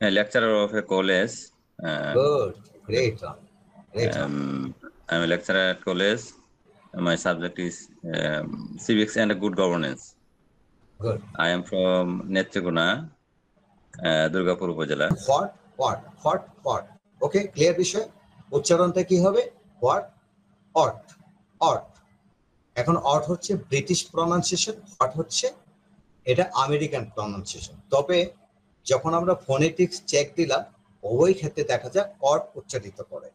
a lecturer of a college. Good, great, Ram. Great, Ram. I'm a lecturer at college. My subject is civics and good governance. Good. I am from Netrikona, Durgapur Upazila. What? Okay, clear বিষয়। উচ্চারণটা কি হবে? What? Ort. এখন অর্ট হচ্ছে British pronunciation, hot হচ্ছে এটা American pronunciation. তবে যখন আমরা ফোনেটিক্স চেক দিলাম উভয় ক্ষেত্রে দেখা যায় অর্ট উচ্চারিত করে।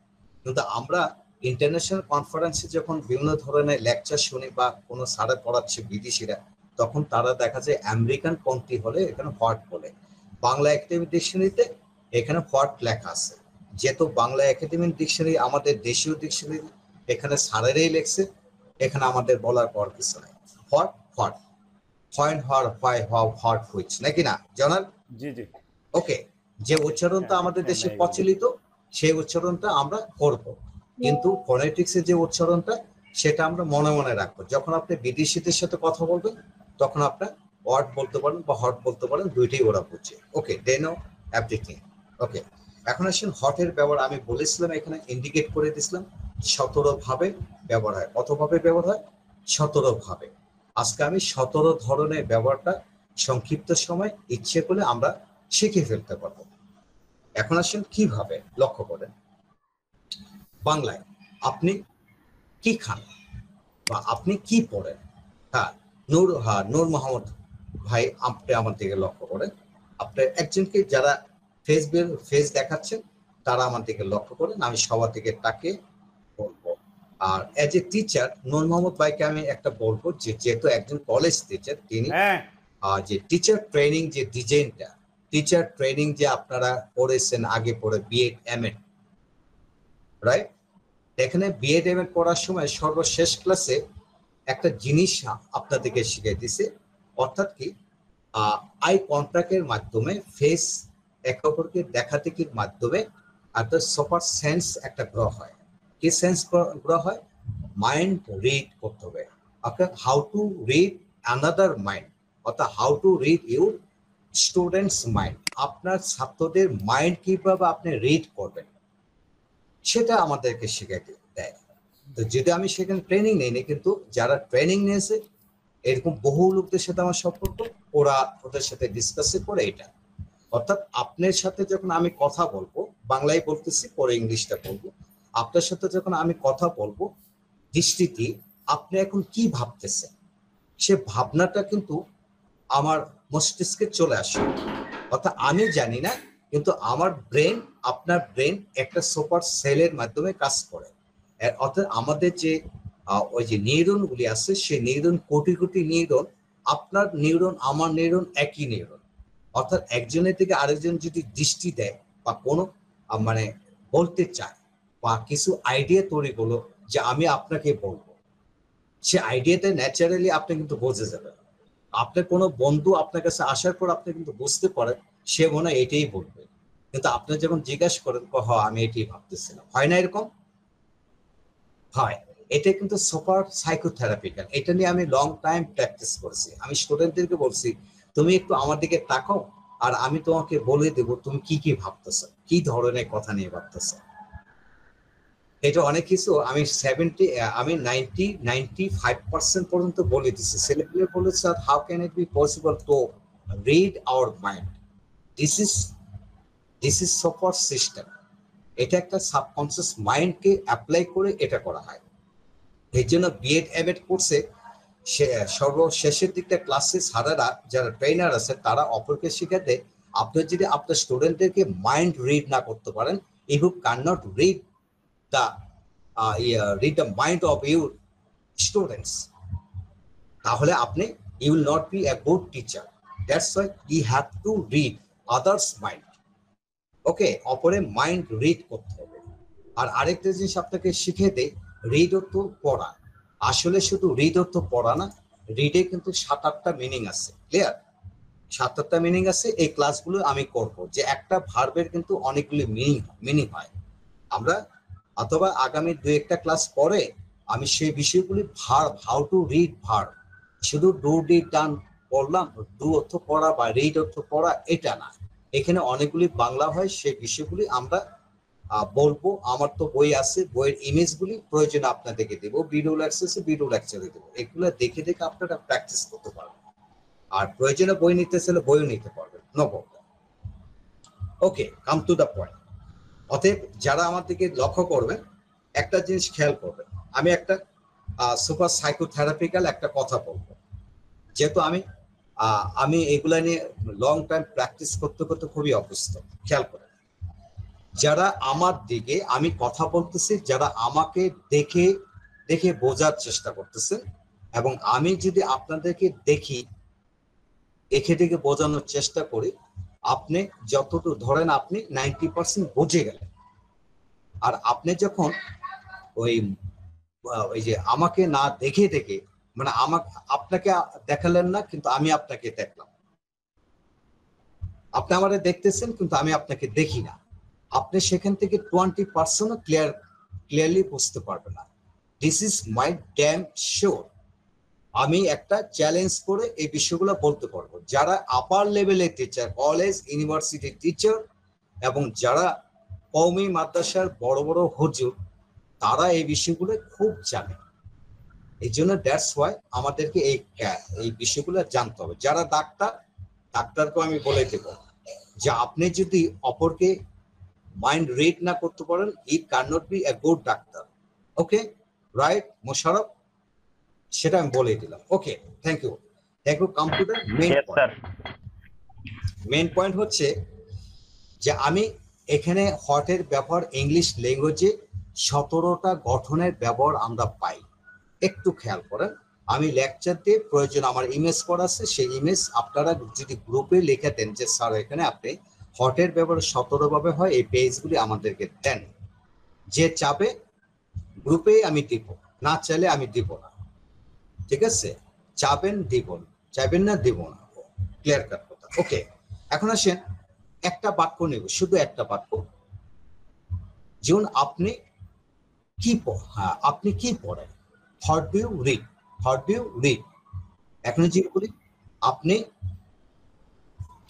কিন্তু আমরা ইন্টারন্যাশনাল কনফারেন্সে যখন বিভিন্ন ধরনের লেকচার শুনি বা কোনো স্যারে পড়াচ্ছে বিদেশিরা, তখন তারা দেখা যায় আমেরিকান কান্ট্রি হলে এখানে হট বলে। বাংলা একাডেমিক ডিকশনারিতে এখানে হট লেখা আছে, যেহেতু বাংলা একাডেমিক ডিকশনারি আমাদের দেশীয় ডিকশনারি, এখানে স্যারেরাই লেখছে, এখানে আমাদের বলার পর কিছু নাই। Hot fine Har why how hot which, নাকি না জানার? জি জি। ওকে, যে উচ্চারণটা আমাদের দেশে প্রচলিত সেই উচ্চারণটা আমরা করব, কিন্তু ফোনেটিক্সের যে উচ্চারণটা সেটা আমরা মনে মনে রাখবো। যখন আপনি বিদেশিদের সাথে কথা বলবেন তখন আপনার ওয়ার্ড বলতে পারেন বা হট বলতে পারেন, দুইটাই ওরা বুঝছে। ওকে, দে নো এভরিথিং। ওকে, এখন আসেন হটের ব্যবহার। আমি বলেছিলাম এখানে ইন্ডিকেট করে দিয়েছিলাম 17 ভাবে ব্যবহার হয়। কতভাবে ব্যবহার হয়? 17 ভাবে। আজকে আমি 17 ধরনের ব্যবহারটা সংক্ষিপ্ত সময় ইচ্ছে করলে আমরা শিখে ফেলতে পারবো। এখন আসেন কিভাবে, লক্ষ্য করেন। বাংলায় আপনি কি খান বা আপনি কি পড়েন? নূর মোহাম্মদ ভাই, আপনি আমার দিকে লক্ষ্য করেন। আপনার একজনকে যারা ফেস দেখাচ্ছেন তারা আমার দিকে লক্ষ্য করেন, আমি সবার দিকে তাকে বলবো। আর এজ এ টিচার নূর মোহাম্মদ ভাইকে আমি একটা বলবো যে যেহেতু একজন কলেজ টিচার, তিনি যে টিচার ট্রেনিং যে ডিজাইনটা, টিচার ট্রেনিং যে আপনারা পড়েছেন আগে পড়ে বিএড এমএড, রাইট? এখানে বিএড এমএড পড়ার সময় সর্বশেষ ক্লাসে একটা জিনিস আপনাদেরকে শিখিয়ে দিছে, অর্থাৎ কি আই কন্ট্যাক্টের মাধ্যমে ফেস একে অপরকে দেখাদেখির মাধ্যমে একটা সুপার সেন্স একটা গ্রহ হয়। কি সেন্স গ্রহ হয়? মাইন্ড রিড করতে হবে। আপনার how to read another mind, অর্থাৎ how to read your students mind. আপনার ছাত্রদের মাইন্ড কিভাবে আপনি রিড করবেন সেটা আমাদেরকে শিখাইতে দেয়। তো যদি আমি সেখানে ট্রেনিং নেইনি, কিন্তু যারা ট্রেনিং নিয়েছে এরকম বহু লোকদের সাথে আমার সম্পর্ক, ওরা ওদের সাথে ডিসকাস করে এটা। অর্থাৎ আপনার সাথে যখন আমি কথা বলবো, বাংলায় বলতেছি পরে ইংলিশটা বলবো, আপনার সাথে যখন আমি কথা বলবো দৃষ্টিতে আপনি এখন কি ভাবতেছেন সে ভাবনাটা কিন্তু আমার মস্তিষ্কে চলে আসে। অর্থাৎ আমি জানি না, কিন্তু আমার ব্রেন আপনার ব্রেন একটা সুপার সেলের মাধ্যমে কাজ করে। অর্থাৎ আমাদের যে ওই যে নিউরনগুলি আছে, সেই নিউরন কোটি কোটি নিউরন, আপনার নিউরন আমার নিউরন একই নিউরন। অর্থাৎ একজনের থেকে আরেকজন যদি দৃষ্টি দেয় বা কোনো মানে বলতে চায় বা কিছু আইডিয়া তৈরি করলো যে আমি আপনাকে বলবো, সে আইডিয়াটা ন্যাচারালি আপনি কিন্তু বুঝে যাবেন। আপনার কোনো বন্ধু আপনার কাছে আসার পর আপনি কিন্তু বুঝতে পারেন সে মনে হয় এটাই বলবে, কিন্তু আপনি যখন জিজ্ঞাসা করেন আমি এটাই ভাবতেছিলাম, হয় না এরকম? হয়। এটা কিন্তু সুপার সাইকোথেরাপিক্যাল। এটা নিয়ে আমি লং টাইম প্র্যাকটিস করেছি। আমি স্টুডেন্টদেরকে বলছি তুমি একটু আমার দিকে তাকাও আর আমি তোমাকে বলে দেব তুমি কি কি ভাবতেছো, কি ধরনের কথা নিয়ে ভাবতেছো। এটা অনেক কিছু আমি 95% পর্যন্ত বলে দিচ্ছি। ছেলেপেলে বলেছে sir how can it be possible to read our mind, this is super system. এটা একটা সাবকনসিয়াস মাইন্ডকে অ্যাপ্লাই করে এটা করা হয়। এই জন্য বিএড এমএড কোর্সে সর্বশেষের দিকটা ক্লাসে স্যারেরা যারা ট্রেনার আছে তারা অপরকে শিখাতে, আপনি যদি আপনার স্টুডেন্টদেরকে মাইন্ড রিড না করতে পারেন, you can not read the mind of your students, তাহলে আপনি you will not be a good teacher. That's why you have to read others mind. Okay, অপরে মাইন্ড রিড করতে হবে। আর আরেকটা জিনিস আপনাকে শিখে দেয়, রিড অর্থ পড়া। আসলে শুধু রিড অর্থ পড়া না, রিডে কিন্তু 7-8টা মিনিং আছে। ক্লিয়ার? 7-8টা মিনিং আছে। এই ক্লাসগুলো আমি করব যে একটা ভার্বের কিন্তু অনেকগুলি মিনিং হয়। আমরা অথবা আগামী 2-1টা ক্লাস পরে আমি সেই বিষয়গুলি verb, how to read verb, শুধু ডু ডিড ডান পড়লাম, ডু অর্থ পড়া বা রিড অর্থ পড়া এটা না, এখানে অনেকগুলি বাংলা হয়, সেই বিষয়গুলি আমরা বলবো। আমার তো বই আছে, বইয়ের ইমেজগুলি প্রয়োজনে আপনাদেরকে দেবো, ভিডিও লেকচারে ভিডিও লেকচারে দেবো, এগুলো দেখে দেখে আপনারা প্র্যাকটিস করতে পারবেন। আর প্রয়োজনে বই নিতে চাইলে বইও নিতে পারবেন, no problem. Okay, come to the point. অতএব যারা আমার দিকে লক্ষ্য করবেন, একটা জিনিস খেয়াল করবেন, আমি একটা সুপার সাইকোথেরাপিক্যাল একটা কথা বলবো, যেহেতু আমি এগুলা নিয়ে লং টাইম প্র্যাকটিস করতে করতে খুবই অভ্যস্ত। খেয়াল করেন, যারা আমার দিকে আমি কথা বলতেছি, যারা আমাকে দেখে দেখে বোঝার চেষ্টা করতেছেন, এবং আমি যদি আপনাদেরকে দেখি দেখে দেখে বোঝানোর চেষ্টা করি, আপনি যতটুকু ধরেন আপনি 90% বুঝে গেলেন। আর আপনি যখন ওই ওই যে আমাকে না দেখে দেখে, মানে আপনাকে দেখালেন না, কিন্তু আমি আপনাকে দেখলাম, আপনি আমাকে দেখতেছেন কিন্তু আমি আপনাকে দেখি না, আপনি সেখান থেকে 20% ক্লিয়ারলি বুঝতে পারবেন না। This is my damn sure. আমি একটা চ্যালেঞ্জ করে এই বিষয়গুলো বলতে পারবো। যারা আপার লেভেলের টিচার, কলেজ ইউনিভার্সিটি টিচার, এবং যারা কওমি মাদ্রাসার বড় বড় হুজুর, তারা এই বিষয়গুলো খুব জানে। এই জন্য দ্যাটস ওয়াই আমাদেরকে এই বিষয়গুলো জানতে হবে। যারা ডাক্তারকে আমি বলে দেব যে আপনি যদি অপরকে মাইন্ড রিড না করতে পারেন, he can not be a good doctor. Okay, right Mosharraf? সেটা আমি বলে দিলাম। Okay, thank you. Come to the main point হচ্ছে যে আমি এখানে হটের ব্যবহার ইংলিশ ল্যাঙ্গুয়েজে 17টা গঠনের ব্যবহার আমরা পাই। একটু খেয়াল করেন, আমি লেকচার দিয়ে প্রয়োজন আমার ইমেজ করা আছে, সেই ইমেজ আপনারা যদি গ্রুপে লিখে দেন যে স্যার এখানে আপনি হটের ব্যবহার 17 ভাবে হয়, এই পেজগুলি আমাদেরকে দেন, যে চাবে গ্রুপে আমি দিব, না চাইলে আমি দিব না। ঠিক আছে, চাবেন দিব, চাইবেন না দিব না, ক্লিয়ার কাট কথা। ওকে, এখন আসেন একটা বাক্য নেব, শুধু একটা বাক্য। যেমন আপনি কি পড়েন, what do you read, what do you read. এখন যে বলি আপনি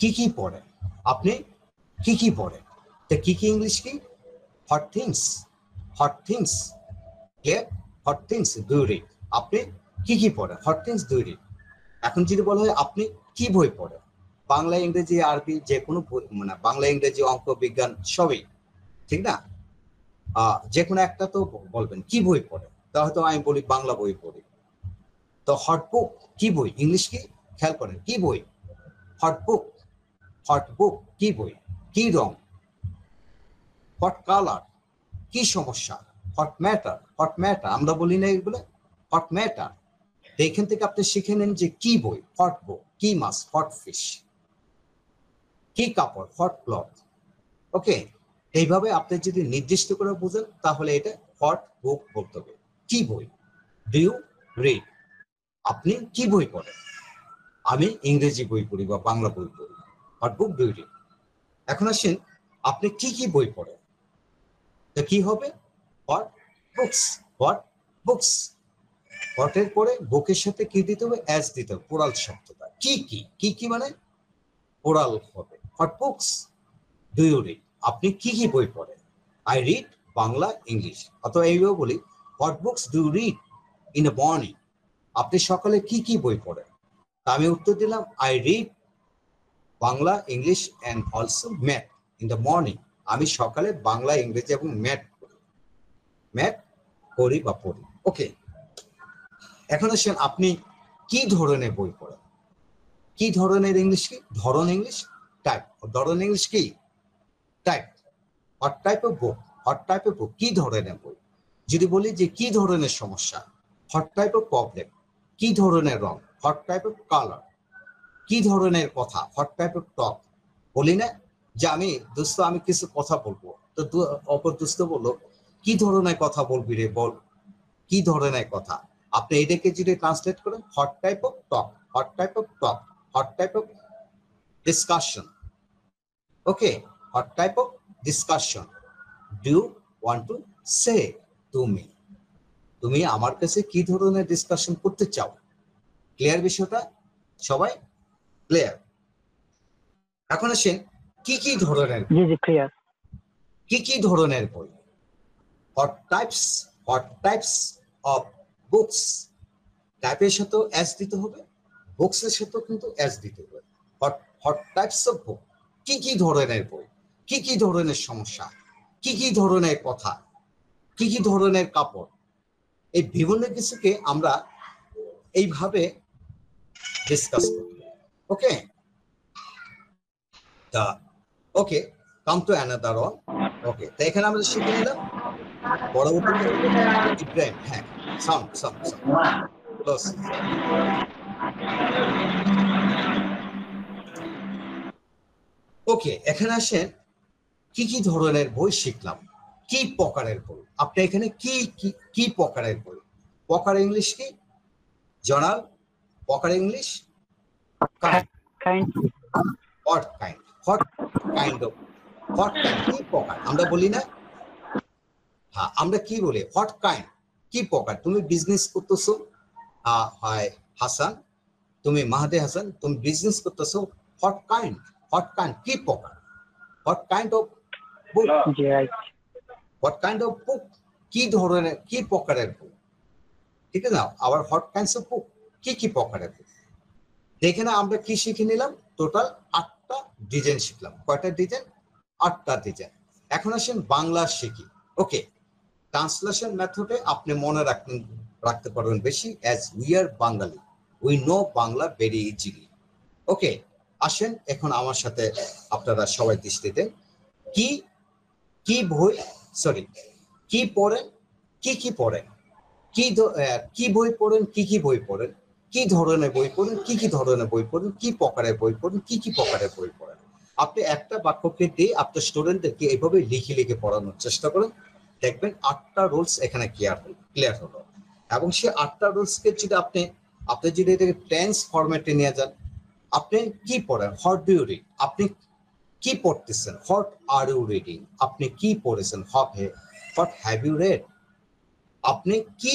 কি পড়েন, আপনি কি পড়েন, তা কি ইংলিশ কি, what things, what things, clear, what things do you read. আপনি কি পড়েন, what things do you read. এখন যদি বলা হয় আপনি কি বই পড়েন, বাংলা ইংরেজি আরবি যে কোনো মানে বাংলা ইংরেজি অঙ্ক বিজ্ঞান সবই, ঠিক না? যে কোনো একটা তো বলবেন কি বই পড়েন, তা হয়তো আমি বলি বাংলা বই পড়ি। তো হট বুক কি বই, ইংলিশ কি, খেয়াল করেন কি বই, হট বুক কি বই, কি রং, হট কালার কি সমস্যা, হট ম্যাটার আমরা বলি না এগুলো, হট ম্যাটার। এখান থেকে আপনি শিখে নেন যে কি বই, হট বুক, কি মাছ, হট ফিশ, কি কাপড়, হট ক্লথ। ওকে, এইভাবে আপনি যদি নির্দিষ্ট করে বুঝেন তাহলে এটা হট বুক বলতে হবে। কি বই, ডু ইউ রিড, আপনি কি বই পড়েন, আমি ইংরেজি বই পড়ি বা বাংলা বই পড়ি, what book do you read. এখন আসেন আপনি কি বই পড়েন, তো কি হবে, হট বুকস, হট বুকস। হটের পরে বুকের সাথে কি দিতে হবে, অ্যাজ দিতে হবে, পোড়াল শব্দটা। কি মানে পোড়াল হবে, what books do you read, আপনি কি বই পড়েন, আই রিড বাংলা ইংলিশ। অথবা এইভাবে বলি, what books do you read in a morning, আপনি সকালে কি বই পড়েন। আমি উত্তর দিলাম, I read Bangla English and also math in the morning, আমি সকালে বাংলা ইংরেজি এবং ম্যাথ করি বা পড়ি। ওকে, এখন আসেন আপনি কি ধরনের বই পড়েন, কি ধরনের ইংলিশ কি, ধরন ইংলিশ, টাইপ, ধরন ইংলিশ কি, type, what type of book, what type of বুক, কি ধরনের বই। যদি বলি যে কি ধরনের সমস্যা, হোয়াট টাইপ অফ প্রবলেম, কি ধরনের রং, হোয়াট টাইপ অফ কালার, কি ধরনের কথা, হোয়াট টাইপ অফ টক। বলি না যে আমি দোস্ত আমি কিছু কথা বলবো, তো অপর দোস্ত বললো কি ধরনের কথা বলবি রে বল, কি ধরনের কথা। আপনি এটাকে যদি ট্রান্সলেট করেন, what type of talk, what type of talk, what type of discussion. Okay, what type of discussion do you want to say to me, তুমি আমার কাছে কি ধরনের ডিসকাশন করতে চাও। ক্লিয়ার বিষয়টা, সবাই ক্লিয়ার? এখন আসেন কি কি ধরনের জি জি ক্লিয়ার। কি কি ধরনের বই? What types of books. টাইপের সাথেও এস দিতে হবে, বুকসের সাথেও কিন্তু এস দিতে হবে। হোয়াট টাইপস অফ বুক, কি কি ধরনের বই, কি কি ধরনের সমস্যা, কি কি ধরনের কথা, কি কি ধরনের কাপড়, এই বিভিন্ন কিছুকে আমরা এইভাবে ডিসকাস করি। ওকে, তা ওকে, কাম টু অ্যানাদার ওয়ান। ওকে, তো এখানে আমরা শিখে নিলাম। পরবর্তীতে ইব্রাহিম, হ্যাঁ, সাউন্ড সাউন্ড সাউন্ড ক্লোজ। ওকে, এখানে আসেন, কি কি ধরনের বই শিখলাম, কি প্রকারের বই। আপনি এখানে কি কি কি প্রকারের বই? প্রকার ইংলিশ কি জনাল? প্রকার English kind. What kind, what kind of, what kind কি প্রকার আমরা বলি না? হ্যাঁ, আমরা কি বলি? হোয়াট কাইন্ড, কি প্রকার। তুমি বিজনেস করতেছো, হয় হাসান, তুমি মাহাদে হাসান, তুমি বিজনেস করতেছো, হোয়াট কাইন্ড, হোয়াট কাইন্ড কি প্রকার, what kind of book, G right. What kind of book, কি ধরনের, কি প্রকারের বুক, ঠিক আছে না? আবার হোয়াট কাইন্ডস অফ বুক, কি কি প্রকারের বুক। এখানে আমরা কি শিখে নিলাম? টোটাল 8টা ডিজাইন শিখলাম। কয়টা ডিজাইন? 8টা ডিজাইন। এখন আসেন বাংলা শিখি। ওকে, ট্রান্সলেশন মেথডে আপনি মনে রাখতে পারবেন বেশি, as we are Bangali, we know Bangla very easily. Okay, আসেন এখন আমার সাথে আপনারা সবাই দৃষ্টি দেন। কি কি বই, সরি, কি পড়েন, কি কি পড়েন, কি বই পড়েন, কি কি বই পড়েন, কি ধরনের বই পড়েন, কি কি ধরনের বই পড়েন, কি প্রকারের বই পড়েন, কি কি প্রকারের বই পড়েন। আপনি একটা বাক্যকে দিয়ে আপনার স্টুডেন্টদেরকে এইভাবে লিখে লিখে পড়ানোর চেষ্টা করেন, দেখবেন 8টা রুলস এখানে ক্লিয়ার হলো। এবং সেই 8টা রুলসকে যদি আপনি যদি এটাকে টেন্স ফরম্যাটে নিয়ে যান, আপনি কি পড়েন, হোয়াট ডু ইউ রিড, আপনি কি পড়তেছেন, হোয়াট আর ইউ রিডিং, আপনি কি পড়েছেন, হোয়াট হ্যাভ ইউ রেড, আপনি কি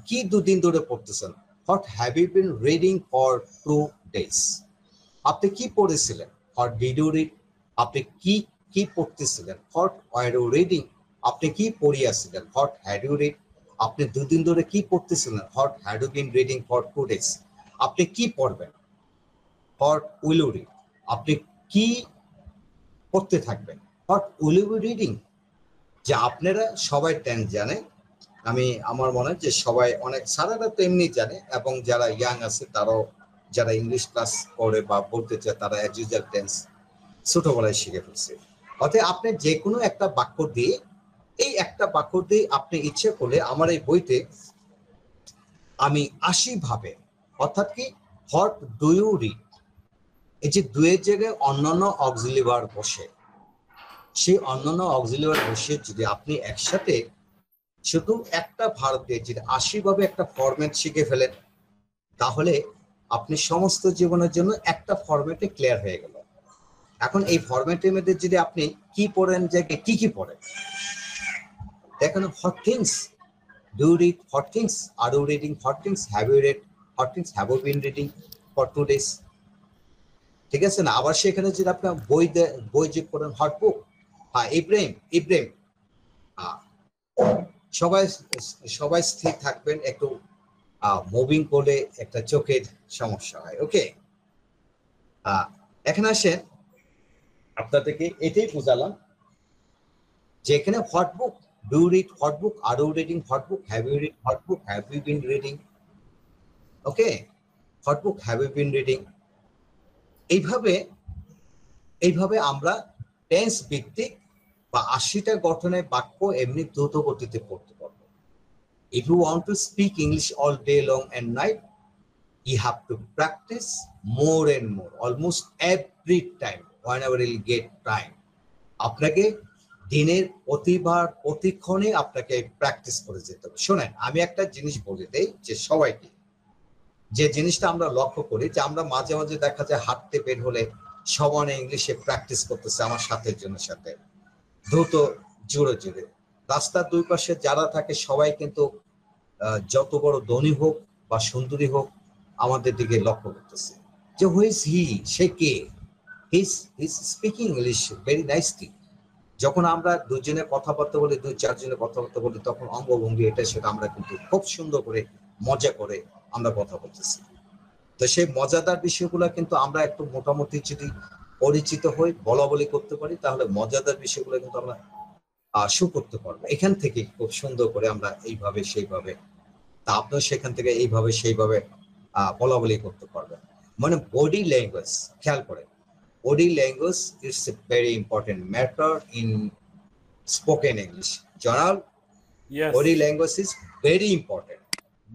কি দুদিন ধরে পড়তেছেন, what have you been reading for 2 days, আপনি কি পড়েছিলেন, হোয়াট ডিড ইউ রিড, আপনি কি কি পড়তেছিলেন, হোয়াট ওয়ার ইউ রিডিং, আপনি কি পড়িয়াছিলেন, হোয়াট হ্যাড ইউ রিড, আপনি দুদিন ধরে কি পড়তেছিলেন, what had you been reading for 2 days, আপনি কি পড়বেন, হোয়াট উইল ইউ রিড, আপনি কি পড়তে থাকবেন, what will you be reading. যে আপনারা সবাই টেন্স জানে, আমার মনে হয় যে সবাই, অনেক স্যারেরা তো এমনি জানে, এবং যারা ইয়াং আছে তারাও, যারা ইংলিশ ক্লাস করে বা বলতে চায়, তারা অ্যাজ ইউজুয়াল টেন্স ছোটবেলায় শিখে ফেলছে। অতএব আপনি যে কোনো একটা বাক্য দিয়ে, এই একটা বাক্য দিয়ে আপনি ইচ্ছে করলে আমার এই বইতে আমি 80 ভাবে, অর্থাৎ কি, হোয়াট ডু ইউ রিড, এই যে দুয়ের জায়গায় অন্যান্য অক্সিলারি ভার্ব বসে, সেই অন্যান্য অক্সিলারি ভার্ব বসে যদি আপনি একসাথে শুধু একটা ভার্ব দিয়ে যদি 80 ভাবে একটা ফরম্যাট শিখে ফেলেন, তাহলে আপনি সমস্ত জীবনের জন্য একটা ফরম্যাটে ক্লিয়ার হয়ে গেল। এখন এই ফরম্যাটের মধ্যে যদি আপনি কি পড়েন, জায়গায় কি কি পড়েন, দেখেন, what things do you read, what things are you reading, what things have you read, what things have you been reading for 2 days, ঠিক আছে না? আবার সেখানে যদি আপনার বই যে পড়েন, হোয়াট বুক। হ্যাঁ, ইব্রাহিম, সবাই সবাই স্থির থাকবেন, একটু মুভিং করলে একটা চোখের সমস্যা হয়। ওকে, এখানে আসেন, আপনাদেরকে এটাই বুঝালাম যে এখানে what book do you read, what book are you reading, what book have you read, what book have you been reading. Okay, what book have you been reading. এইভাবে আমরা টেন্স ভিত্তিক বা 80টা গঠনের বাক্য এমনি দ্রুত গতিতে পড়তে পারবো। If you want to speak English all day long and night, you have to practice more and more, almost every time, whenever you get time. আপনাকে দিনের প্রতিক্ষণে আপনাকে প্র্যাকটিস করে যেতে হবে। শোনেন, আমি একটা জিনিস বলে দেই যে সবাইকে, যে জিনিসটা আমরা লক্ষ্য করি, যে আমরা মাঝে মাঝে দেখা যায় হাঁটতে বের হলে সমানে ইংলিশে প্র্যাকটিস করতেছে আমার সাথে দ্রুত জোরে। রাস্তার দুই পাশে যারা থাকে সবাই কিন্তু যত বড় ধনী হোক বা সুন্দরী হোক, আমাদের দিকে লক্ষ্য করতেছে যে who is he, say K, he's speaking English very nicely. যখন আমরা দুজনে কথাবার্তা বলি, দুই চারজনে কথাবার্তা বলি, তখন অঙ্গভঙ্গি এটা সেটা আমরা কিন্তু খুব সুন্দর করে মজা করে আমরা কথা বলতেছি। তো সেই মজাদার বিষয়গুলো কিন্তু আমরা একটু মোটামুটি যদি পরিচিত হই, বলা বলি করতে পারি, তাহলে মজাদার বিষয়গুলো কিন্তু আমরা শো করতে পারবো। এখান থেকে খুব সুন্দর করে আমরা এইভাবে সেইভাবে, তা আপনার সেখান থেকে এইভাবে সেইভাবে বলা বলি করতে পারবেন। মানে বডি ল্যাঙ্গুয়েজ খেয়াল করেন, body language is a very important matter in spoken English. Janal, Yes. body language is very important.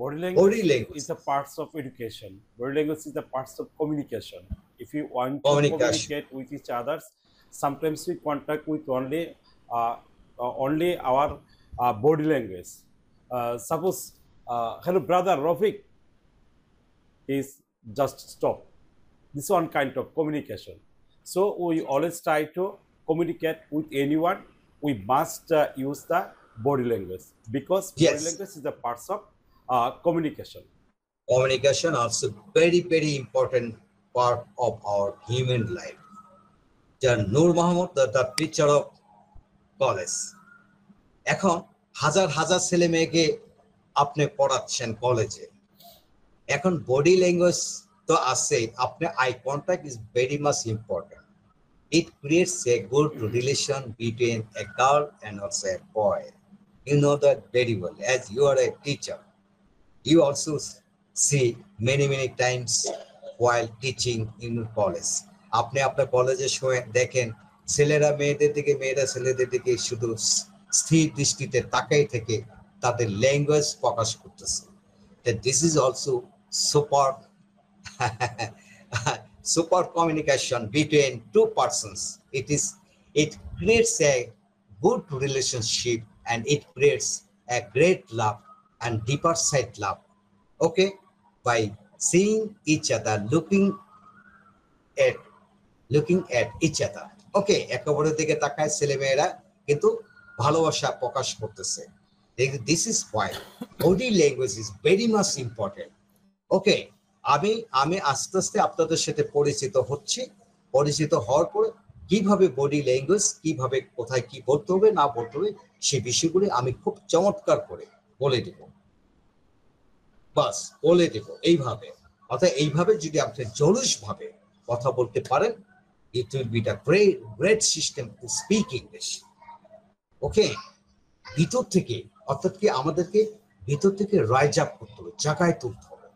Body Body language language. is the parts of education. Body language is the parts of communication. If you want to Communication. communicate with each others, sometimes we contact with only our body language. Suppose, hello brother Rafik, is just stop. This one kind of communication. So we always try to communicate with anyone. We must use the body language, because Yes. body language is the parts of communication. Communication also very, very important part of our human life. Noor Mohammed, the teacher of college. এখন হাজার হাজার ছেলে মেয়েকে আপনি পড়াচ্ছেন কলেজে। এখন body language তো আছে, আপনার eye contact is very much important. It creates a good relation between a girl and also a boy. You know that very well. As you are a teacher, you also see many times while teaching in college. আপনি আপনার কলেজের সময় দেখেন ছেলেরা মেয়েদের দিকে, মেয়েরা ছেলেদের দিকে শুধু স্থির দৃষ্টিতে তাকাই থেকে তাদের ল্যাঙ্গুয়েজ প্রকাশ করতেছে। This is also super communication between two persons. It creates a good relationship, and it creates a great love and deeper side love. Okay, by seeing each other, looking at each other. Okay, একেবারের দিকে তাকায় ছেলে মেয়েরা কিন্তু ভালোবাসা প্রকাশ করতেছে। This is why body language is very much important. Okay, আমি আস্তে আস্তে আপনাদের সাথে পরিচিত হচ্ছি। পরিচিত হওয়ার পরে কিভাবে বডি ল্যাঙ্গুয়েজ, কিভাবে কোথায় কি বলতে হবে না বলতে হবে, সেই বিষয়গুলি আমি খুব চমৎকার করে বলে দেব। বাস বলে দেব এইভাবে। অর্থাৎ এইভাবে যদি আপনি জলুসভাবে কথা বলতে পারেন, it will be the great system to speak English. ওকে, ভিতর থেকে, অর্থাৎ কি আমাদেরকে ভিতর থেকে রাইজ আপ করতে হবে, জায়গায় তুলতে হবে,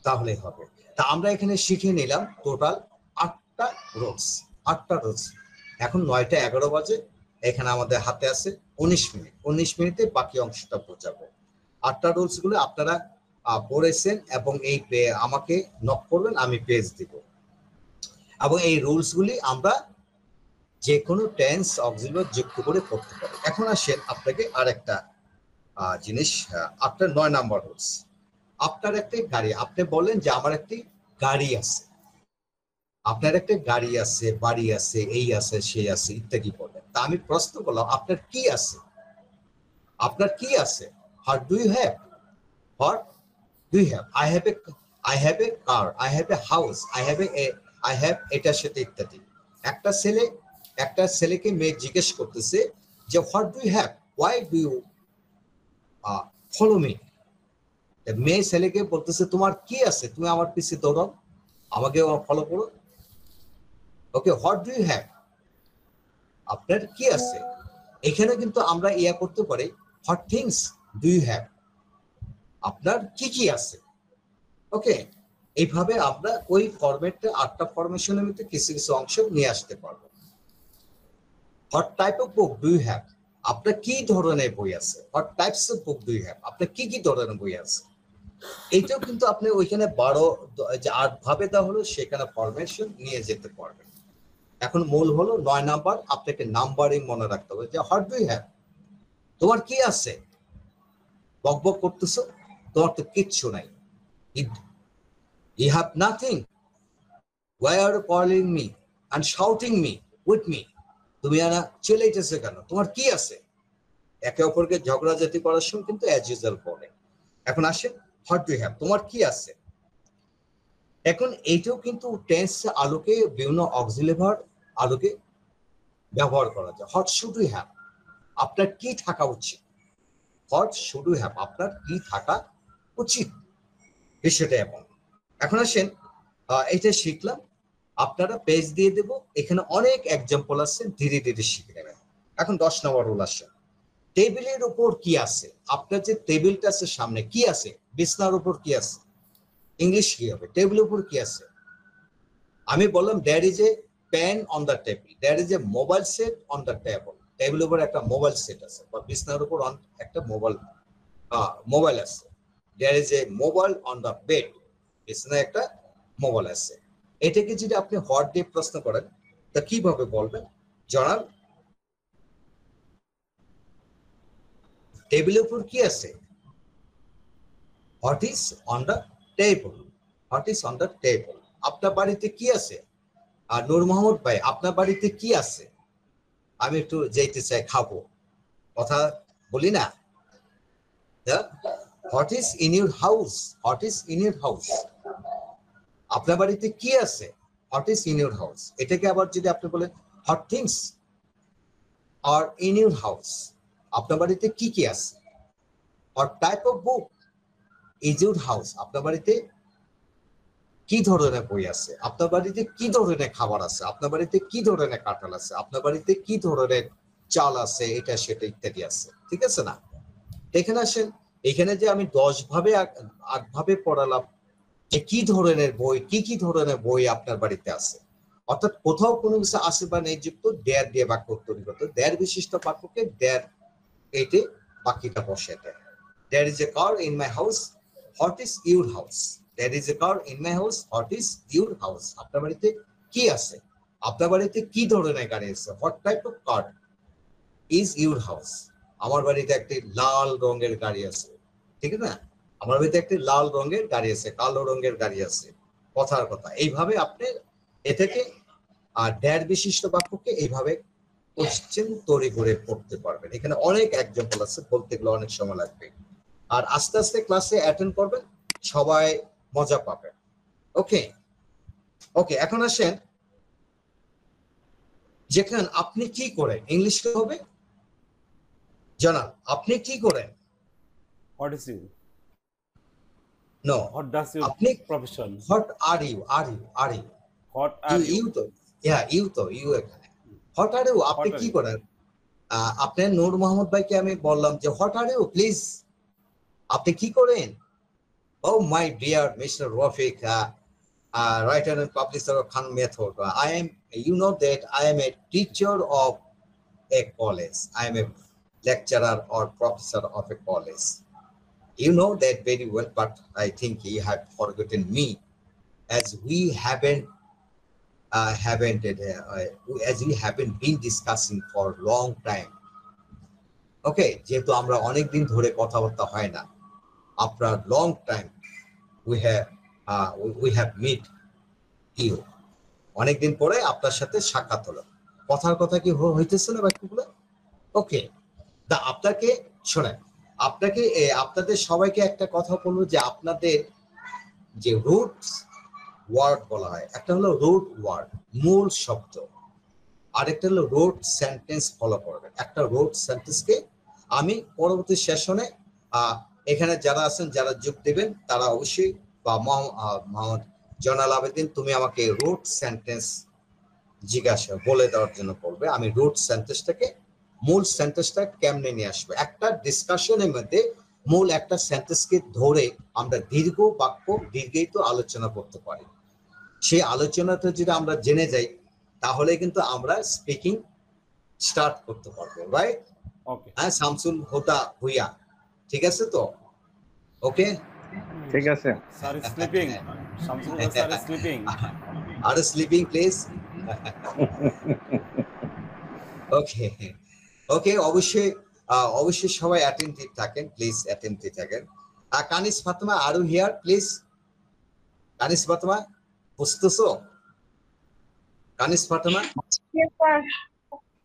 তাহলে হবে। তা আমরা এখানে শিখে নিলাম টোটাল 8টা রুলস। এখন 9টা 11 বাজে। এখানে আমাদের হাতে আছে 19 মিনিট। 19 মিনিটে বাকি অংশটা বোঝাবো। 8টা রুলস গুলো আপনারা পড়েছেন এবং এই আমাকে নক করবেন, আমি পেজ দিব। এবং এই রুলস গুলি আমরা যে কোনো টেন্স অক্সিলারি যুক্ত করে পড়তে পারি। এখন আসেন আপনাকে আরেকটা জিনিস, আপনার 9 নাম্বার রুলস। আপনার একটা গাড়ি, আপনি বলেন যে আমার একটি গাড়ি আছে, আপনার একটা গাড়ি আছে, বাড়ি আছে, এই আছে, সেই আছে ইত্যাদি বলেন। তা আমি প্রশ্ন করলাম আপনার কি আছে? আপনার কি আছে? What do you have? What do you have? I have a car, I have a house, I have এটা সেটা ইত্যাদি। একটা ছেলেকে মেয়ে জিজ্ঞেস করতেছে যে what do you have? Why do you follow me? মেয়ে ছেলেকে বলতেছে তোমার কি আছে, তুমি আমার পিছে দৌড়াও, আমাকে ফলো করো। Okay, what do you have, আপনার কি আছে। এখানে কিন্তু আমরা ইয়া করতে পারি what things do you have, আপনার কি কি আছে। ওকে, এইভাবে আমরা ওই ফরম্যাটে 8টা ফরমেশনের মধ্যে কিছু কিছু অংশ নিয়ে আসতে পারবো। What type of book do you have, আপনার কি ধরনের বই আছে। What types of book do you have, আপনার কি কি ধরনের বই আছে। এইটাও কিন্তু আপনি ওইখানে 8 ভাবে দেওয়া হলো, সেখানে ফরমেশন নিয়ে যেতে পারবেন। এখন মূল হলো 9 নাম্বার, আপনাকে নাম্বারিং মনে রাখতে হবে যে হোয়াট ডু ইউ হ্যাভ, তোমার কি আছে। বকবক করতেছো, তোমার তো কিচ্ছু নাই। You have nothing. Why are you calling me and shouting me with me? তুমি না চিল্লাইতেছো কেন, তোমার কি আছে। একে অপরকে ঝগড়াঝাটি করার সময় কিন্তু অ্যাজ ইউজুয়াল বলে। এখন আসেন হোয়াট ডু ইউ হ্যাভ, তোমার কি আছে। এখন এইটাও কিন্তু টেন্স আলোকে বিভিন্ন অক্সিলারি ভার্ব আলোকে ব্যবহার করা যায়। হোয়াট শুড উই হ্যাভ, আপনার কি থাকা উচিত। হোয়াট শুড উই হ্যাভ, আপনার কি থাকা উচিত, বিষয়টা এমন। এখন আসেন এটা শিখলাম, আপনারা পেজ দিয়ে দেব, এখানে অনেক এক্সাম্পল আছে, ধীরে ধীরে শিখে নেবেন। এখন 10 নম্বর রুল আসে, টেবিলের উপর কি আছে, আপনার যে টেবিলটা আছে সামনে কি আছে, বিছনার উপর কি আছে, ইংলিশ কি হবে, টেবিলের উপর কি আছে। আমি বললাম there is a pen on the table, there is a mobile set on the table, টেবিলের উপর একটা মোবাইল সেট আছে বা বিছনার উপর একটা মোবাইল আছে। There is a mobile on the bed, বিছনায় একটা মোবাইল আছে। এটাকে যদি আপনি হোয়াট দিয়ে প্রশ্ন করেন তা কিভাবে বলবেন, জনাব টেবিলের উপর কি আছে, what is on the table, what is on the table. আপনার বাড়িতে কি আছে, আর নূর মোহাম্মদ ভাই আপনার বাড়িতে কি আছে, আমি একটু যেতে চাই খাবো, কথা বলি না। What is in your house, what is in your house, আপনার বাড়িতে কি আছে, what is in your house. এটাকে আবার যদি আপনি বলেন what things are in your house, আপনার বাড়িতে কি কি আছে। What type of book is your house, আপনার বাড়িতে কি ধরনের বই আছে, আপনার বাড়িতে কি ধরনের খাবার আছে, আপনার বাড়িতে কি ধরনের কাঁঠাল আছে, আপনার বাড়িতে কি ধরনের চাল আছে, এটা সেটা ইত্যাদি আছে, ঠিক আছে না। এখানে আসেন, এখানে যে আমি 10 ভাবে 8 ভাবে পড়ালাম যে কি ধরনের বই, কি ধরনের বই আপনার বাড়িতে আছে, অর্থাৎ কোথাও কোনো কিছু আছে বা নেই যুক্ত দেয়ার দিয়ে বাক্য তৈরি করতে, দেয়ার বিশিষ্ট বাক্যকে দেয়ার এইটে বাকিটা বসে দেয়। There is a car in my house, what is your house, there is a car in my house, what is your house. আপনার বাড়িতে কি আছে, আপনার বাড়িতে কি ধরনের গাড়ি আছে, what type of car is your house. আমার বাড়িতে একটি লাল রঙের গাড়ি আছে, ঠিক না, আমার বাড়িতে একটি লাল রঙের গাড়ি আছে, কালো রঙের গাড়ি আছে, কথার কথা। এইভাবে আপনি এ থেকে ড্যার বিশিষ্ট বাক্যকে এইভাবে কোশ্চেন তৈরি করে পড়তে পারবেন। এখানে অনেক এক্সাম্পল আছে, বলতে গেলে অনেক সময় লাগবে। আর আস্তে আস্তে ক্লাসে অ্যাটেন্ড করবেন, সবাই মজা পাবেন। ওকে ওকে, এখন আসেন, যেখানে আপনি কি করেন ইংলিশ হবে, জানান আপনি কি করেন। What is you? No, What does your আপনি profession? What are you, What are you? You তো ইউ এখানে হোয়াট আর ইউ, আপনি What are কি you? করেন। আপনার নূর মোহাম্মদ ভাইকে আমি বললাম যে হোয়াট আর ইউ প্লিজ, আপনি কি করেন। Oh my dear mister Rafiq, writer and publisher of Khan Method, I am, you know that I am a teacher of a college, I am a lecturer or professor of a college. You know that very well, but I think you have forgotten me, as we haven't been discussing for a long time. Okay, যেহেতু আমরা অনেক দিন ধরে কথাবার্তা হয় না, after a long time we have meet you, অনেকদিন পরে আপনার সাথে সাক্ষাৎ হলো, কথার কথা কি হইতেছে না বাক্যগুলো। ওকে, আপনাকে শোনেন, আপনাদের সবাইকে একটা কথা বলবো যে আপনাদের যে রুট ওয়ার্ড বলা হয়, একটা হলো রুট ওয়ার্ড মূল শব্দ, আরেকটা হলো রুট সেন্টেন্স ফলো করবেন। একটা রুট সেন্টেন্সকে আমি পরবর্তী সেশনে এখানে যারা আছেন যারা যোগ দেবেন তারা অবশ্যই, বা মোহাম্মদ জয়নাল আবেদিন তুমি আমাকে রুট সেন্টেন্স জিজ্ঞাসা বলে দেওয়ার জন্য বলবে, আমি রুট সেন্টেন্সটাকে মূল সেন্টেন্সটা কেমনে নিয়ে আসবে। একটা ডিসকাশনের মধ্যে মূল একটা সেন্টেন্সকে ধরে আমরা দীর্ঘ বাক্য দীর্ঘায়িত আলোচনা করতে পারি। সেই আলোচনাটা যদি আমরা জেনে যাই তাহলে কিন্তু আমরা স্পিকিং স্টার্ট করতে পারবো, রাইট। Okay. হ্যাঁ, শামসুল হুদা ভুইয়া, ঠিক আছে তো। ওকে, ঠিক আছে। Sir is sleeping. Shamsul sir is sleeping. আর স্লিপিং প্লিজ। ওকে ওকে, অবশ্যই সবাই অ্যাটেন্টিভ থাকেন, প্লিজ অ্যাটেন্টিভ থাকেন। Kanis Fatema are you here please. Kanis Fatema বুঝতেছো, কানিস ফাতেমা।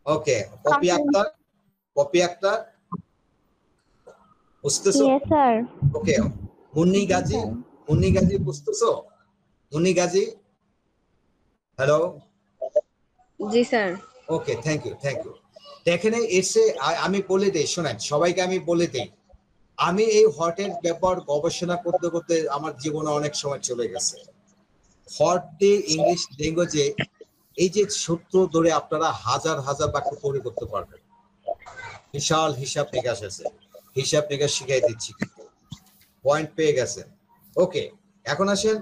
ওকে, পপি আক্তার বুঝতেছো। Yes, sir. Okay, Munni Gazi বুঝতেছো, মুন্নি গাজী, হ্যালো। জি স্যার। Okay, thank you. এখানে এসে আমি বলে দিই, শোনেন সবাইকে আমি বলে দিই, আমি এই হটের ব্যাপার গবেষণা করতে করতে আমার জীবনে অনেক সময় চলে গেছে। হট দিয়ে ইংলিশ ল্যাঙ্গুয়েজে এই যে সূত্র ধরে আপনারা হাজার হাজার বাক্য তৈরি করতে পারবেন। বিশাল হিসাব নিকাশ আছে, হিসাব নিকাশ শিখাই দিচ্ছি, কিন্তু পয়েন্ট পেয়ে গেছেন। ওকে, এখন আসেন,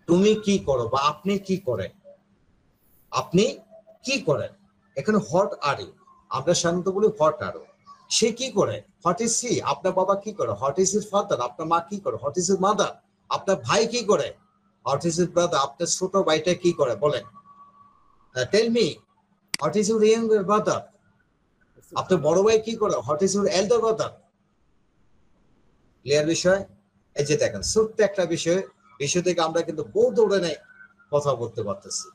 তুমি কি করো বা আপনি কি করেন, আপনি কি করেন। এখানে হট আর ইউ, আমরা সাধারণত বলি হট আর ইউ। সে কি করে, হোয়াট ইজ সি, আপনার বাবা কি করে, হোয়াট ইজ হিজ ফাদার, আপনার মা কি করে, হোয়াট ইজ হিজ মাদার, আপনার ভাই কি করে, হোয়াট ইজ হিজ ব্রাদার, আপনার ছোট ভাইটা কি করে বলেন, tell me, what is your younger brother, আপনার বড় ভাই কি করে, what is your elder brother. Clear বিষয়? এই যে দেখেন, ছোট্ট একটা বিষয় থেকে আমরা কিন্তু বহু ধরনের কথা বলতে পারতেছি।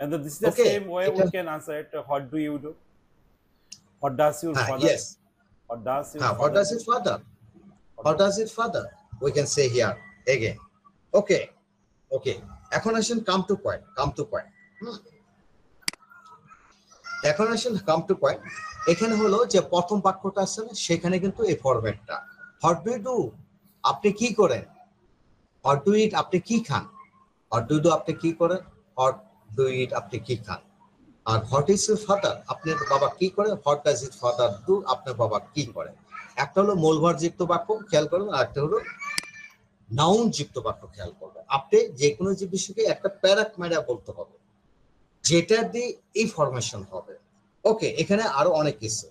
And this is the same way we can answer it. What do you do? What does your father? Yes. What does your What does his father? What does his father? We can say here again. Okay. এখন আসেন come to point. এখন আসেন come to point. এখানে হলো যে প্রথম বাক্যটা আছে না, সেখানে কিন্তু এই ফরম্যাটটা। What do you do? আপনি কি করেন? What do you eat? আপনি কি খান? What do you do? আপনি কি করেন? What do you eat? আপনি কি খান? আর হোয়াট ইজ ইউর ফাদার, আপনার বাবা কি করে, what does it father do, আপনার বাবা কি করে। একটা হলো মূলভার যুক্ত বাক্য, খেয়াল করবেন, আর একটা হলো নাউন যুক্ত বাক্য, খেয়াল করবেন। আপনি যে কোনো যে বিষয়কে একটা প্যারাক মেরা বলতে হবে, যেটা দিয়ে ইনফরমেশন হবে। ওকে, এখানে আরো অনেক কিছু,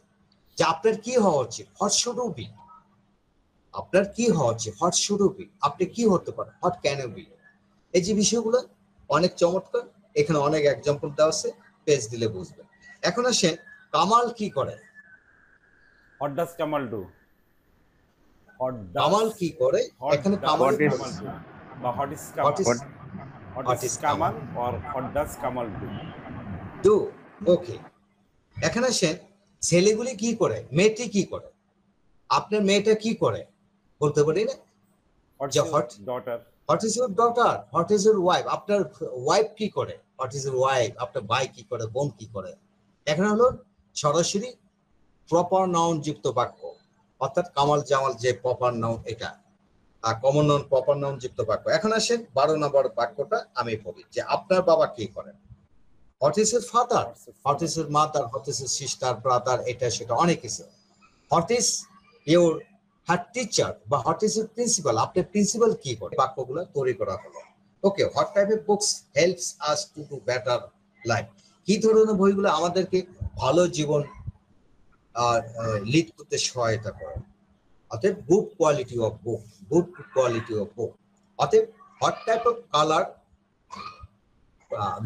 যে আপনার কি হওয়া উচিত, হোয়াট শুড ইউ বি, আপনার কি হওয়া উচিত, হোয়াট শুড ইউ বি, আপনি কি হতে পারেন, হোয়াট ক্যান ইউ বি। এই যে বিষয়গুলো অনেক চমৎকার, এখানে অনেক এক্সাম্পল দেওয়া আছে, পেজ দিলে বুঝবেন। এখন আসেন, কামাল কি করে, What does Kamal do? Kamal কি করে, এখানে Kamal What is Kamal? What is Kamal or what does Kamal do? Do. Okay, এখানে আসেন, ছেলেগুলি কি করে, মেয়েটি কি করে, আপনার মেয়েটা কি করে বলতে পারি না, What's যে your daughter? What is your daughter, what is your wife, আপনার ওয়াইফ কি করে, হোয়াট ইজ ইউর ওয়াইফ, আপনার ভাই কি করে, বোন কি করে। এখানে হলো সরাসরি প্রপার নাউন যুক্ত বাক্য, অর্থাৎ কামাল জামাল যে প্রপার নাউন, এটা কমন নাউন প্রপার নাউন যুক্ত বাক্য। এখন আসেন 12 নম্বর বাক্যটা আমি বলি, যে আপনার বাবা কি করেন, what is your father, what is your mother, what is your sister, brother, এটা সেটা অনেক কিছু। What is your her teacher বা হোয়াট ইজ ইউর প্রিন্সিপাল, আপনার প্রিন্সিপাল কি করে, বাক্যগুলো তৈরি করা হলো। Okay, what type of books helps us to do better life, কি ধরনের বইগুলো আমাদেরকে ভালো জীবন লিড করতে সহায়তা করে, অতএব গুড কোয়ালিটি অফ বুক, অতএব what type of colour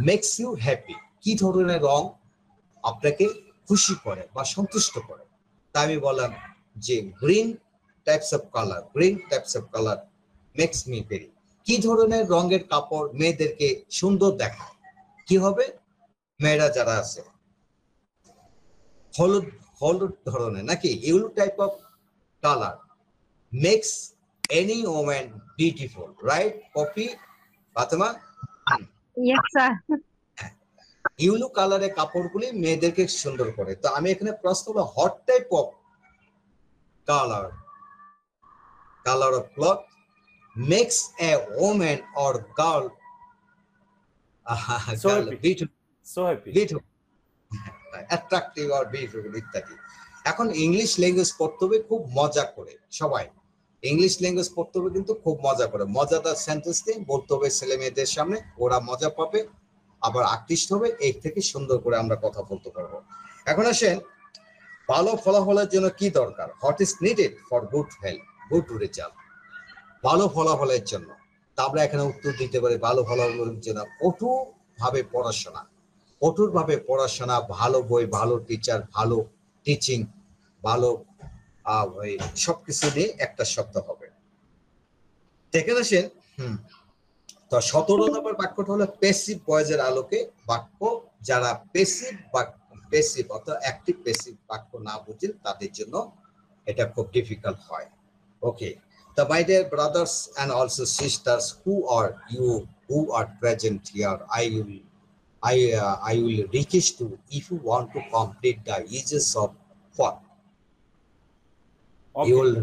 makes you happy, কি ধরনের রং আপনাকে খুশি করে বা সন্তুষ্ট করে। তাই আমি বললাম যে green types of colour makes me very, কি ধরনের রঙের কাপড় মেয়েদেরকে সুন্দর দেখায়, কি হবে, মেয়েরা যারা আছে হলুদ ধরনের, নাকি yellow type of colour makes any woman beautiful, right কপি ফাতেমা? Yes sir. ইউলো কালারের কাপড়গুলি মেয়েদেরকে সুন্দর করে। তো আমি এখানে প্রশ্ন হলো, what type of colour of cloth makes a woman or girl So happy. Attractive or beautiful ইত্যাদি। এখন ইংলিশ ল্যাঙ্গুয়েজ পড়তে হবে খুব মজা করে, সবাই ইংলিশ ল্যাঙ্গুয়েজ পড়তে হবে কিন্তু খুব মজা করে, মজাদার সেন্টেন্স দিয়ে বলতে হবে ছেলে মেয়েদের সামনে, ওরা মজা পাবে, আবার আকৃষ্ট হবে, এই থেকে সুন্দর করে আমরা কথা বলতে পারবো। এখন আসেন, ভালো ফলাফলের জন্য কি দরকার, what is needed for good result, ভালো ফলাফলের জন্য। তা আমরা এখানে উত্তর দিতে পারি, ভালো ফলাফলের জন্য কঠোরভাবে পড়াশোনা, ভালো বই, ভালো টিচার, ভালো টিচিং, ভালো সবকিছু নিয়ে একটা শব্দ হবে। এখানে আসেন, তো 17 নম্বর বাক্যটা হলো প্যাসিভ ভয়েসের আলোকে বাক্য, যারা প্যাসিভ অর্থাৎ অ্যাক্টিভ প্যাসিভ বাক্য না বুঝেন তাদের জন্য এটা খুব ডিফিকাল্ট হয়। ওকে, The my dear brothers and also sisters who are present here, I will request to, if you want to complete the uses of what Okay. you will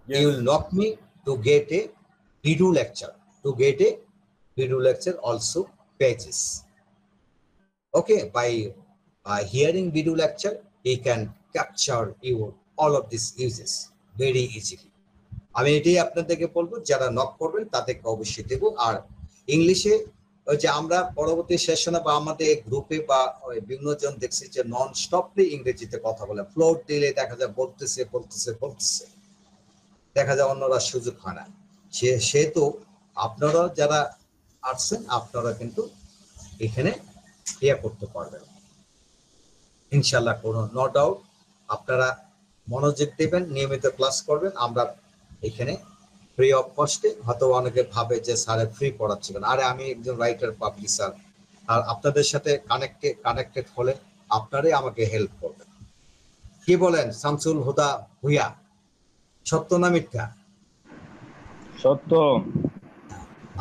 Yes. you will knock me to get a video lecture. To get a video lecture also pages. Okay, by hearing video lecture, he can capture your all of these uses very easily. আমি এটাই আপনাদেরকে বলবো, যারা knock করবেন তাদেরকে অবশ্যই দেবো। আর ইংলিশে ওই যে আমরা পরবর্তী সেশনে বা আমাদের গ্রুপে বা বিভিন্ন জন দেখছি যে নন স্টপলি ইংরেজিতে কথা বলে, ফ্লোট দিলে দেখা যায় বলতেছে, দেখা যায় অন্যরা সুযোগ হয় না। সেহেতু আপনারা যারা আসছেন আপনারা কিন্তু এখানে ইয়ে করতে পারবেন ইনশাল্লাহ, কোনো নো ডাউট। আপনারা মনোযোগ দেবেন, নিয়মিত ক্লাস করবেন। আমরা এখানে ফ্রি অফ কস্টে, হয়তো অনেকে ভাবে যে স্যারে ফ্রি পড়াচ্ছিলেন, আরে আমি একজন রাইটার পাবলিশার, আর আপনাদের সাথে কানেক্টেড হলে আপনারাই আমাকে হেল্প করবেন। কি বলেন শামসুল হুদা ভুইয়া, সত্য না মিথ্যা? সত্য।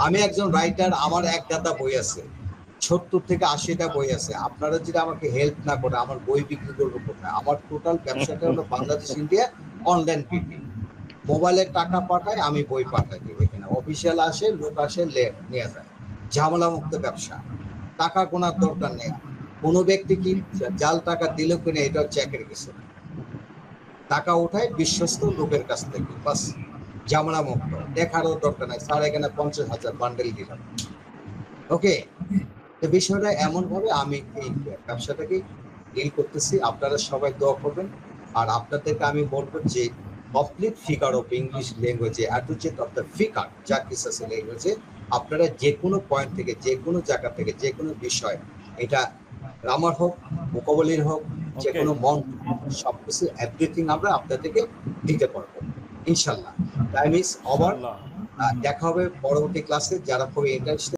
আমি একজন রাইটার, আমার এক গাদা বই আছে, 70 থেকে 80টা বই আছে। আপনারা যদি আমাকে হেল্প না করে আমার বই বিক্রি করবো কোথায়? আমার টোটাল ব্যবসাটা হলো বাংলাদেশ ইন্ডিয়া অনলাইন বিক্রি। মোবাইলে টাকা পাঠায়, আমি বই পাঠাই দিই। এখানে অফিসিয়াল আসে, লোক আসে, নিয়ে যায়। ঝামেলা মুক্ত ব্যবসা, টাকা গোনার দরকার নেই। কোনো ব্যক্তি কি জাল টাকা দিল কিনা এটা চেকের কিছু, টাকা উঠায় বিশ্বস্ত লোকের কাছ থেকে, বাস ঝামেলা মুক্ত, দেখারও দরকার নাই স্যার এখানে 50,000 বান্ডেল দিলাম। ওকে, তো বিষয়টা এমন ভাবে আমি এই ব্যবসাটাকে ডিল করতেছি। আপনারা সবাই দোয়া করবেন। আর আপনাদেরকে আমি বলবো যে কমপ্লিট ফিগার অফ ইংলিশ ল্যাঙ্গুয়েজে অ্যাডভোকেট অফ দ্য ফিগার যা কিছু আছে ল্যাঙ্গুয়েজে, আপনারা যে কোনো পয়েন্ট থেকে, যে কোনো জায়গা থেকে, যে কোনো বিষয়, এটা গ্রামার হোক, ভোকাবুলারি হোক, যে কোনো মন, সবকিছু এভরিথিং আমরা আপনাদেরকে দিতে পারবো ইনশাল্লাহ। Time is over. আল্লাহ। দেখা হবে পরবর্তী ক্লাসে। যারা খুবই ইন্টারেস্টেড